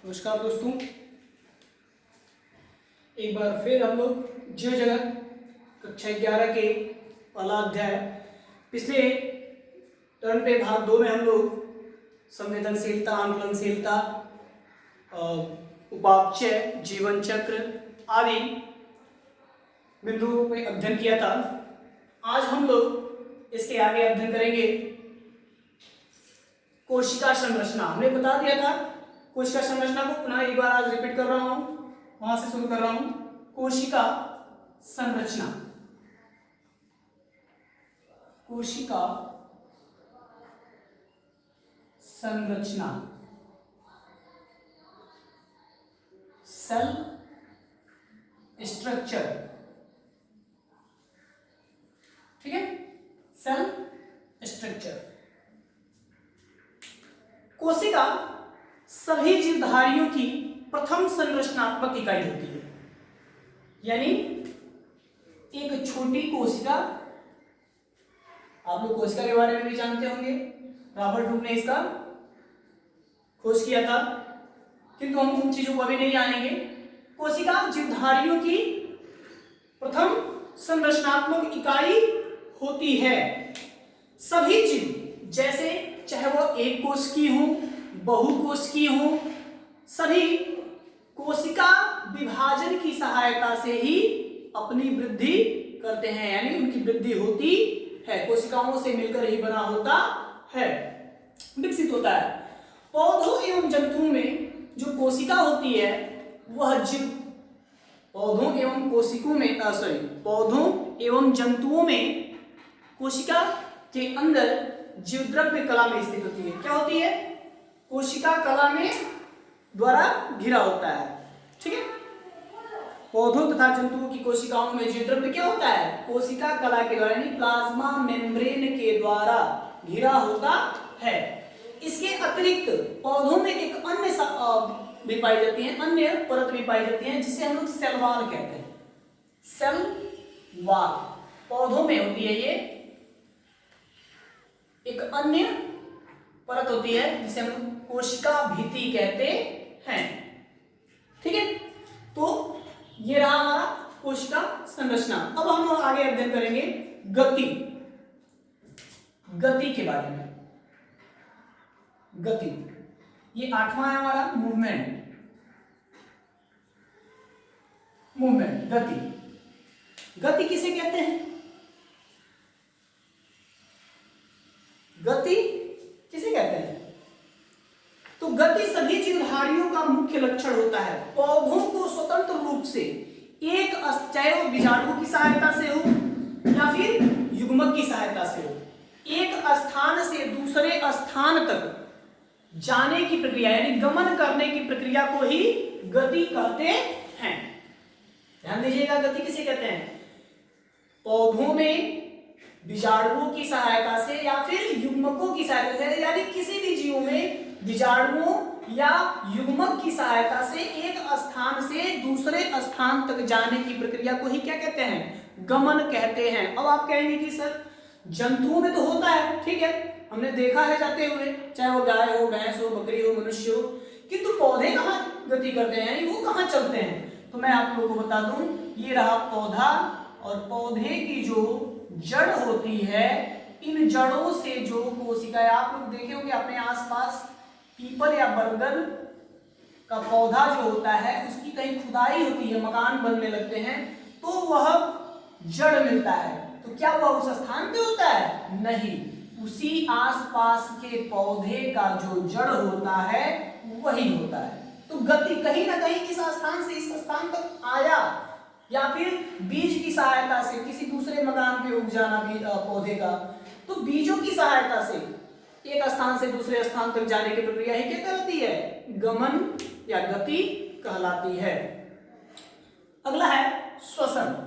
नमस्कार दोस्तों, एक बार फिर हम लोग जीव जगत कक्षा 11 के पहला अध्याय पिछले टर्न पे भाग 2 में हम लोग संवेदनशीलता, आंकलनशीलता, उपापचय, जीवन चक्र आदि बिंदुओं पे अध्ययन किया था। आज हम लोग इसके आगे अध्ययन करेंगे कोशिका संरचना। हमने बता दिया था कोशिका संरचना को, पुनः एक बार आज रिपीट कर रहा हूं, वहां से शुरू कर रहा हूं। कोशिका संरचना, कोशिका संरचना, सेल स्ट्रक्चर, ठीक है, सेल स्ट्रक्चर। कोशिका सभी जीवधारियों की प्रथम संरचनात्मक इकाई होती है, यानी एक छोटी कोशिका। आप लोग कोशिका के बारे में भी जानते होंगे, रॉबर्ट हुक ने इसका खोज किया था, किंतु हम उन चीजों को अभी नहीं जानेंगे। कोशिका जीवधारियों की प्रथम संरचनात्मक इकाई होती है। सभी जीव, जैसे चाहे वो एक कोश की हो, बहुकोश की हो, सभी कोशिका विभाजन की सहायता से ही अपनी वृद्धि करते हैं, यानी उनकी वृद्धि होती है, कोशिकाओं से मिलकर ही बना होता है, विकसित होता है। पौधों एवं जंतुओं में जो कोशिका होती है वह जीव, पौधों एवं कोशिकों में पौधों एवं जंतुओं में कोशिका के अंदर जीवद्रव्य कला में स्थित होती है। क्या होती है? कोशिका कला में द्वारा घिरा होता है, ठीक है। पौधों तथा जंतुओं की कोशिकाओं में जीवद्रव्य क्या होता है? कोशिका कला के द्वारा, यानी प्लाज्मा मेम्ब्रेन के द्वारा घिरा होता है। इसके अतिरिक्त पौधों में एक अन्य भी पाई जाती है, अन्य परत भी पाई जाती है, जिसे हम लोग सेल वॉल कहते हैं। सेल वॉल पौधों में होती है, ये एक अन्य परत होती है जिसे हम कोशिका भित्ति कहते हैं, ठीक है। तो ये रहा हमारा कोशिका संरचना। अब हम लोग आगे अध्ययन करेंगे गति, गति के बारे में। गति, ये 8वां है हमारा मूवमेंट, मूवमेंट, गति। गति किसे कहते हैं? गति किसे कहते हैं? तो गति सभी जीवधारियों का मुख्य लक्षण होता है। पौधों को स्वतंत्र रूप से एक, चाहे वो बीजाणु की सहायता से हो या फिर युग्मक की सहायता से हो, एक स्थान से दूसरे स्थान तक जाने की प्रक्रिया, यानी गमन करने की प्रक्रिया को ही गति कहते हैं। ध्यान दीजिएगा, गति किसे कहते हैं? पौधों में बीजाणुओं की सहायता से या फिर युग्मकों की सहायता से, यानी किसी भी जीव में बीजाणुओं या युग्मक की सहायता से एक स्थान से दूसरे स्थान तक जाने की प्रक्रिया को ही क्या कहते हैं? गमन कहते हैं। अब आप कहेंगे कि सर जंतुओं में तो होता है, ठीक है, हमने देखा है जाते हुए, चाहे वो गाय हो, भैंस हो, बकरी हो, मनुष्य हो, किंतु पौधे कहाँ गति करते हैं, यानी वो कहाँ चलते हैं? तो मैं आप लोगों को बता दूं, ये रहा पौधा, और पौधे की जो जड़ होती है, इन जड़ों से जो कोशिका, आप लोग देखे होंगे अपने आसपास, पीपल या बरगद का पौधा जो होता है उसकी कहीं खुदाई होती है, मकान बनने लगते हैं, तो वह जड़ मिलता है। तो क्या वह उस स्थान पे होता है? नहीं, उसी आसपास के पौधे का जो जड़ होता है वही होता है। तो गति कहीं ना कहीं इस स्थान से इस स्थान तक आया, या फिर बीज की सहायता से किसी दूसरे मकान पे उग जाना भी पौधे का, तो बीजों की सहायता से एक स्थान से दूसरे स्थान तक जाने की प्रक्रिया ही क्या कहलाती है? गमन या गति कहलाती है। अगला है श्वसन।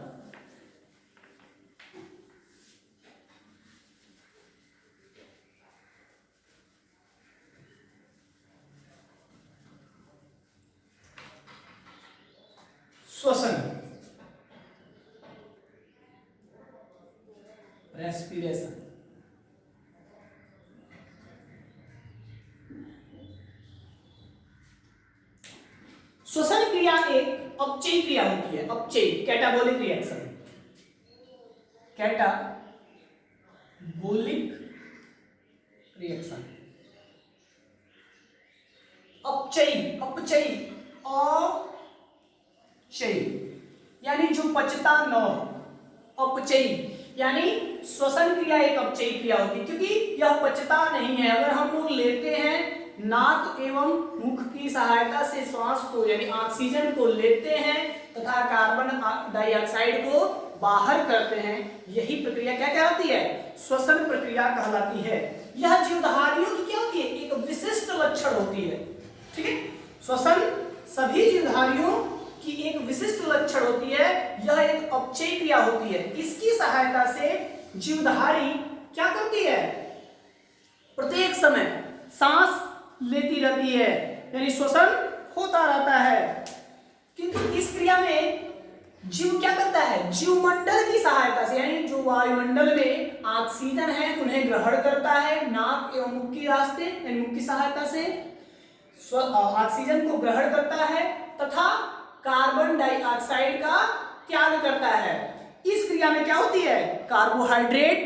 श्वसन, रेस्पिरेशन। श्वसन क्रिया एक अपचयी क्रिया होती है, अपचयी कैटाबोलिक रिएक्शन, कैटाबोलिक रिएक्शन, अपचयी, अपचयी, अपचयी यानी जो पचता न हो, अपचयी यानी श्वसन क्रिया एक अपचयी क्रिया होती है क्योंकि यह पचता नहीं है। अगर हम लोग लेते हैं नाक एवं मुख की सहायता से श्वास को यानी ऑक्सीजन को लेते हैं तथा कार्बन डाइऑक्साइड को बाहर करते हैं, यही प्रक्रिया क्या कहलाती है? श्वसन प्रक्रिया कहलाती है। यह जीवधारियों की क्या होती है? एक विशिष्ट लक्षण होती है। ठीक है, श्वसन सभी जीवधारियों की एक विशिष्ट लक्षण होती है। यह एक अपचयी क्रिया होती है। इसकी सहायता से जीवधारी क्या करती है? प्रत्येक समय सांस लेती रहती है यानी श्वसन होता रहता है। किंतु इस क्रिया में जीव क्या करता है? जीवमंडल की सहायता से यानी जो वायुमंडल में ऑक्सीजन है उन्हें ग्रहण करता है नाक एवं मुख की रास्ते यानी मुख की सहायता से ऑक्सीजन को ग्रहण करता है तथा कार्बन डाइऑक्साइड का त्याग करता है। इस क्रिया में क्या होती है? कार्बोहाइड्रेट,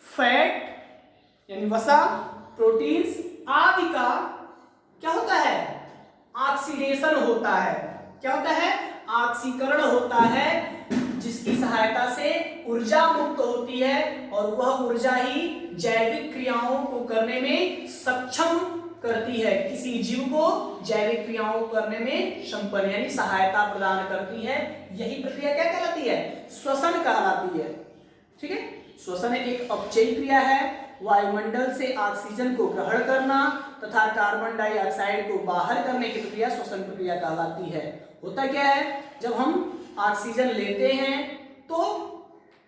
फैट यानी वसा, प्रोटीन्स आदि का क्या होता है? ऑक्सीडेशन होता है। क्या होता है? ऑक्सीकरण होता है, जिसकी सहायता से ऊर्जा मुक्त होती है और वह ऊर्जा ही जैविक क्रियाओं को करने में सक्षम करती है। किसी जीव को जैविक क्रियाओं को करने में संपन्न यानी सहायता प्रदान करती है। यही प्रक्रिया क्या कहलाती है? श्वसन कहलाती है। ठीक है, श्वसन एक अपचयी क्रिया है। वायुमंडल से ऑक्सीजन को ग्रहण करना तथा कार्बन डाइऑक्साइड को बाहर करने की प्रक्रिया श्वसन प्रक्रिया कहलाती है। होता क्या है? जब हम ऑक्सीजन लेते हैं तो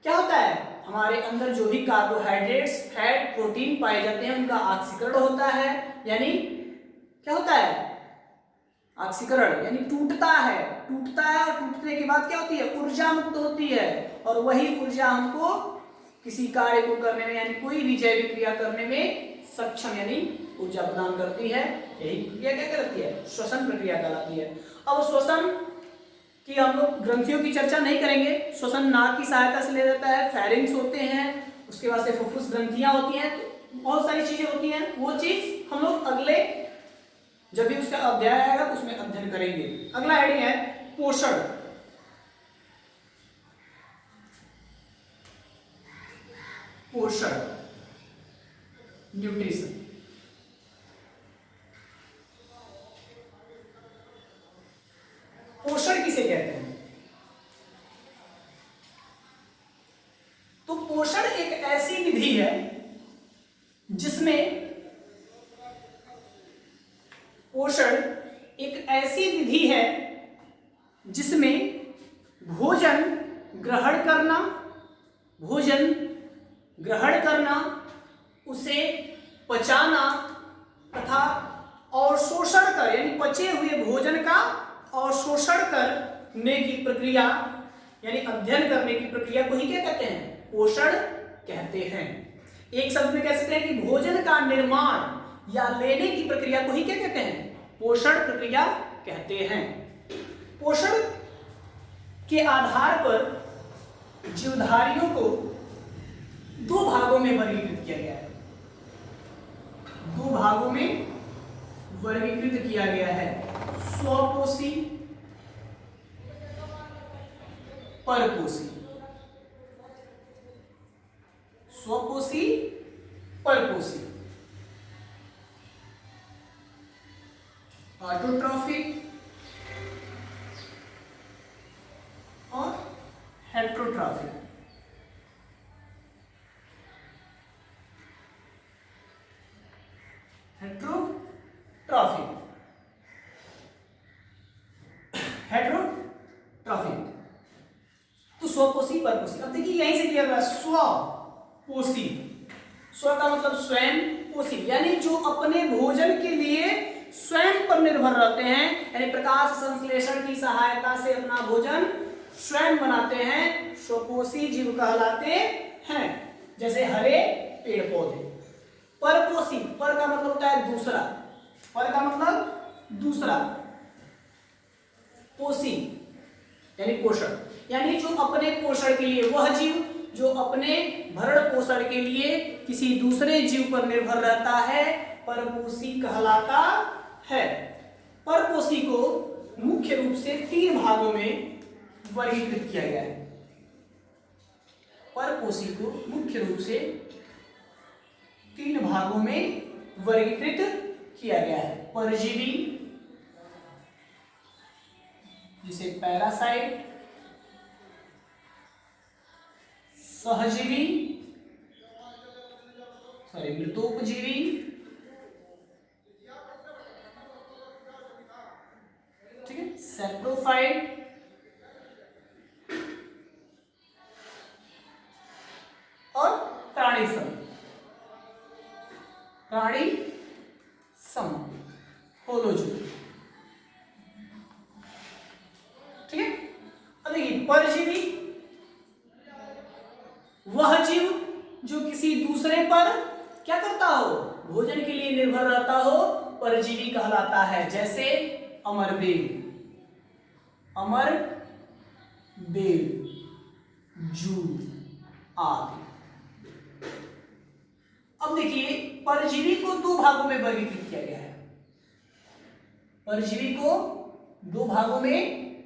क्या होता है? हमारे अंदर जो भी कार्बोहाइड्रेट्स, फैट, प्रोटीन पाए जाते हैं उनका ऑक्सीकरण होता है यानी क्या होता है? ऑक्सीकरण यानी टूटता है और टूटने के बाद क्या होती है? ऊर्जा मुक्त होती है और वही ऊर्जा हमको किसी कार्य को करने में यानी कोई भी जैविक क्रिया करने में सक्षम यानी ऊर्जा प्रदान करती है। यही प्रक्रिया क्या कहलाती है? श्वसन प्रक्रिया कहलाती है। अब श्वसन की हम लोग ग्रंथियों की चर्चा नहीं करेंगे। श्वसन नाक की सहायता से ले जाता है, फेरिंग्स होते हैं, उसके बाद से फुफ्फुस ग्रंथियां होती हैं, तो बहुत सारी चीजें होती हैं। वो चीज हम लोग अगले जब भी उसका अध्याय आएगा तो उसमें अध्ययन करेंगे। अगला हेडिंग है पोषण। पोषण, न्यूट्रिशन। पोषण किसे कहते हैं? तो पोषण एक ऐसी विधि है जिसमें पोषण एक ऐसी विधि है जिसमें भोजन ग्रहण करना, उसे पचाना तथा अवशोषण कर यानी पचे हुए भोजन का अवशोषण करने की प्रक्रिया यानी अध्ययन करने की प्रक्रिया को ही क्या कहते हैं? पोषण कहते हैं। एक शब्द में कह सकते हैं कि भोजन का निर्माण या लेने की प्रक्रिया को ही क्या कहते हैं? पोषण प्रक्रिया कहते हैं। पोषण के आधार पर जीवधारियों को दो भागों में वर्गीकृत किया गया है। दो भागों में वर्गीकृत किया गया है, स्वपोषी, परपोषी। स्वपोषी, परपोषी, ऑटोट्रॉफिक और हेट्रोट्रॉफिक। हेट्रोट्रॉफिक तो स्वपोषी, परपोषी। अब देखिए यहीं से क्लियर हुआ, स्वपोषी, स्व का मतलब स्वयं, पोषी यानी जो अपने भोजन के लिए स्वयं पर निर्भर रहते हैं यानी प्रकाश संश्लेषण की सहायता से अपना भोजन स्वयं बनाते हैं, स्वपोषी जीव कहलाते हैं। जैसे हरे पेड़ पौधे। परपोषी, पर का मतलब होता है दूसरा, पर का मतलब दूसरा, पोषी यानी पोषण, यानी जो अपने पोषण के लिए, वह जीव जो अपने भरण पोषण के लिए किसी दूसरे जीव पर निर्भर रहता है परपोषी कहलाता है। परपोषी को मुख्य रूप से 3 भागों में वर्गीकृत किया गया है। परपोषी को मुख्य रूप से 3 भागों में वर्गीकृत किया गया है। परजीवी जिसे पैरासाइट, सहजीवी मृतोपजीवी, ठीक है, सैप्रोफाइट और प्राणी सम होलोजू, ठीक है। अब देखिए परजीवी वह जीव जो किसी दूसरे पर क्या करता हो, भोजन के लिए निर्भर रहता हो, परजीवी कहलाता है। जैसे अमरबेल, जू आदि। अब देखिए परजीवी को 2 भागों में वर्गीकृत किया गया है। परजीवी को 2 भागों में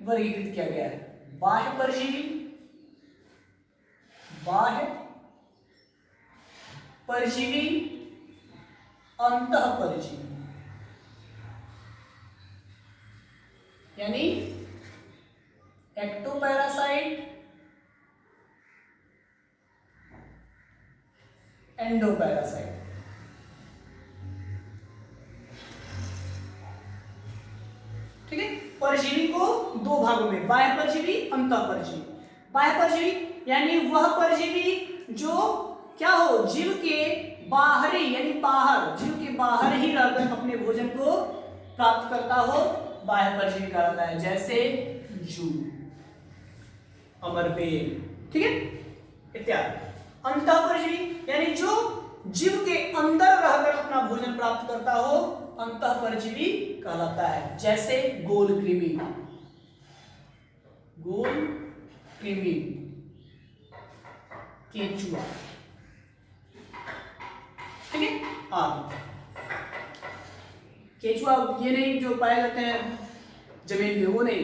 वर्गीकृत किया गया है। बाह्य परजीवी, अंतः परजीवी, यानी एक्टोपैरासाइट, एंडोपैरासाइट। ठीक है, परजीवी को 2 भागों में, बाह्य परजीवी, अंतः परजीवी। बाह्य परजीवी यानी वह परजीवी जो क्या हो, जीव के बाहरी यानी बाहर, जीव के बाहर ही रहकर अपने भोजन को प्राप्त करता हो, बाह्य परजीवी कहलाता है। जैसे जू, अमरबेल, ठीक है, इत्यादि। अंतः परजीवी यानी जो जीव के अंदर रहकर अपना भोजन प्राप्त करता हो, अंतः परजीवी कहलाता है। जैसे गोल कृमि, केंचुआ, ठीक है, आदि। केंचुआ ये नहीं जो पाए जाते हैं जमीन में, वो नहीं,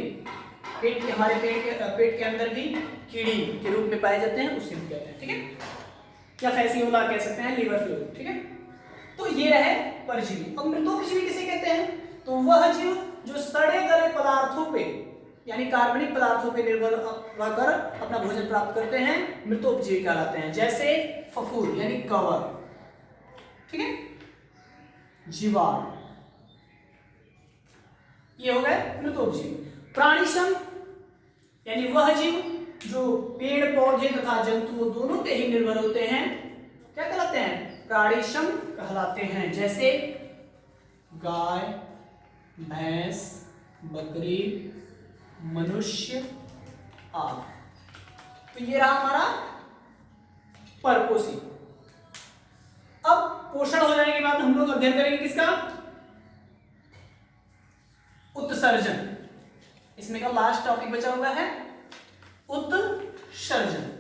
हमारे पेट के अंदर भी कीड़ी के रूप में पाए जाते हैं, उससे भी कहते हैं, ठीक है, या फैसियोला कह सकते हैं, लिवर फ्लूइड, ठीक है। तो ये रहे परजीवी। अब मृतोपजीवी किसे कहते हैं, तो वह जीव जो सड़े गले पदार्थों पे यानी कार्बनिक पदार्थों पे निर्भर रहकर अपना भोजन प्राप्त करते हैं, मृतोपजीवी कहलाते हैं। जैसे फफूर यानी कवर, ठीक है, जीवाणु, ये हो गए मृतोपजीवी। प्राणीसम यानी वह जीव जो पेड़ पौधे तथा जंतुओं दोनों पे ही निर्भर होते हैं, क्या कहलाते हैं, प्राणीसम कहलाते हैं। जैसे गाय, भैंस, बकरी, मनुष्य आदि। तो ये रहा हमारा परपोषी। अब पोषण हो जाने के बाद हम लोग अध्ययन करेंगे किसका, उत्सर्जन। इसमें का लास्ट टॉपिक बचा हुआ है उत्सर्जन।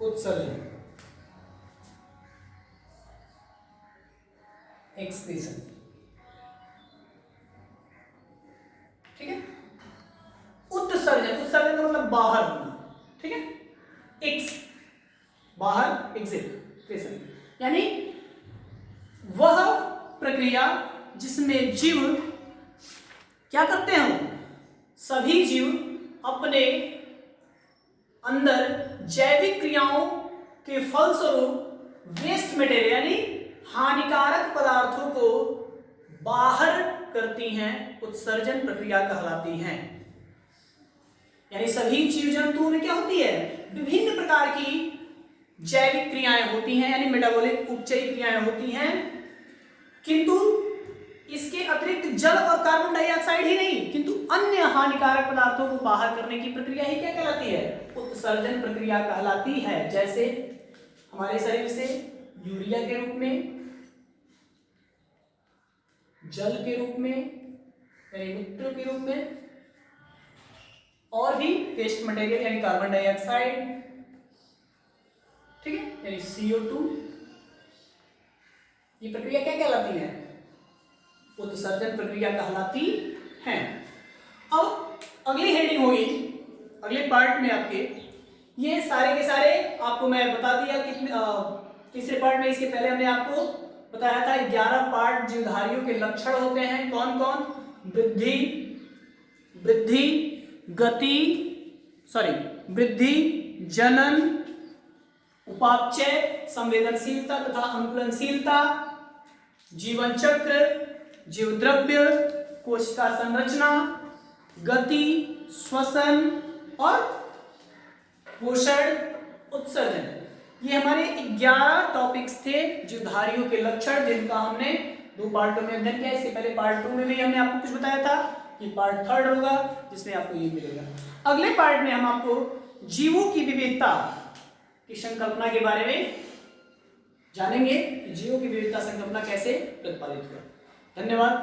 उत्सर्जन, एक्सक्रीशन, ठीक है। उत्सर्जन, उत्सर्जन का मतलब बाहर होना, ठीक है, बाहर, एक्सक्रीशन यानी वह प्रक्रिया जिसमें जीव क्या करते हैं, सभी जीव अपने अंदर जैविक क्रियाओं के फलस्वरूप वेस्ट मटेरियल यानी हानिकारक पदार्थों को बाहर करती हैं, उत्सर्जन प्रक्रिया कहलाती हैं। यानी सभी जीव जंतुओं में क्या होती है, विभिन्न प्रकार की जैविक क्रियाएं होती हैं, यानी मेटाबॉलिक उपचयी क्रियाएं होती हैं, किंतु इसके अतिरिक्त जल और कार्बन डाइऑक्साइड ही नहीं, किंतु अन्य हानिकारक पदार्थों को बाहर करने की प्रक्रिया ही क्या कहलाती है, उत्सर्जन प्रक्रिया कहलाती है। जैसे हमारे शरीर से यूरिया के रूप में, जल के रूप में यानी मूत्र के रूप में, और भी वेस्ट मटेरियल यानी कार्बन डाइऑक्साइड, ठीक है, यानी CO2। ये प्रक्रिया क्या कहलाती है? उत्सर्जन प्रक्रिया कहलाती है। अब अगली हेडिंग होगी, अगले पार्ट में आपके ये सारे के सारे आपको मैं बता दिया कितने तीसरे पार्ट में। इसके पहले हमने आपको बताया था 11 पार्ट जीवधारियों के लक्षण होते हैं। कौन कौन? वृद्धि, जनन, उपापचय, संवेदनशीलता तथा अनुकूलनशीलता, जीवन चक्र, जीवद्रव्य, कोशिका संरचना, गति, श्वसन और पोषण, उत्सर्जन। ये हमारे 11 टॉपिक्स थे जीवधारियों के लक्षण, जिनका हमने 2 पार्टों में अध्ययन किया। इससे पहले पार्ट 2 में भी हमने आपको कुछ बताया था, ये पार्ट 3 होगा जिसमें आपको ये मिलेगा। अगले पार्ट में हम आपको जीवों की विविधता की संकल्पना के बारे में जानेंगे। जीवों की विविधता संकल्पना कैसे प्रतिपादित हुआ। धन्यवाद।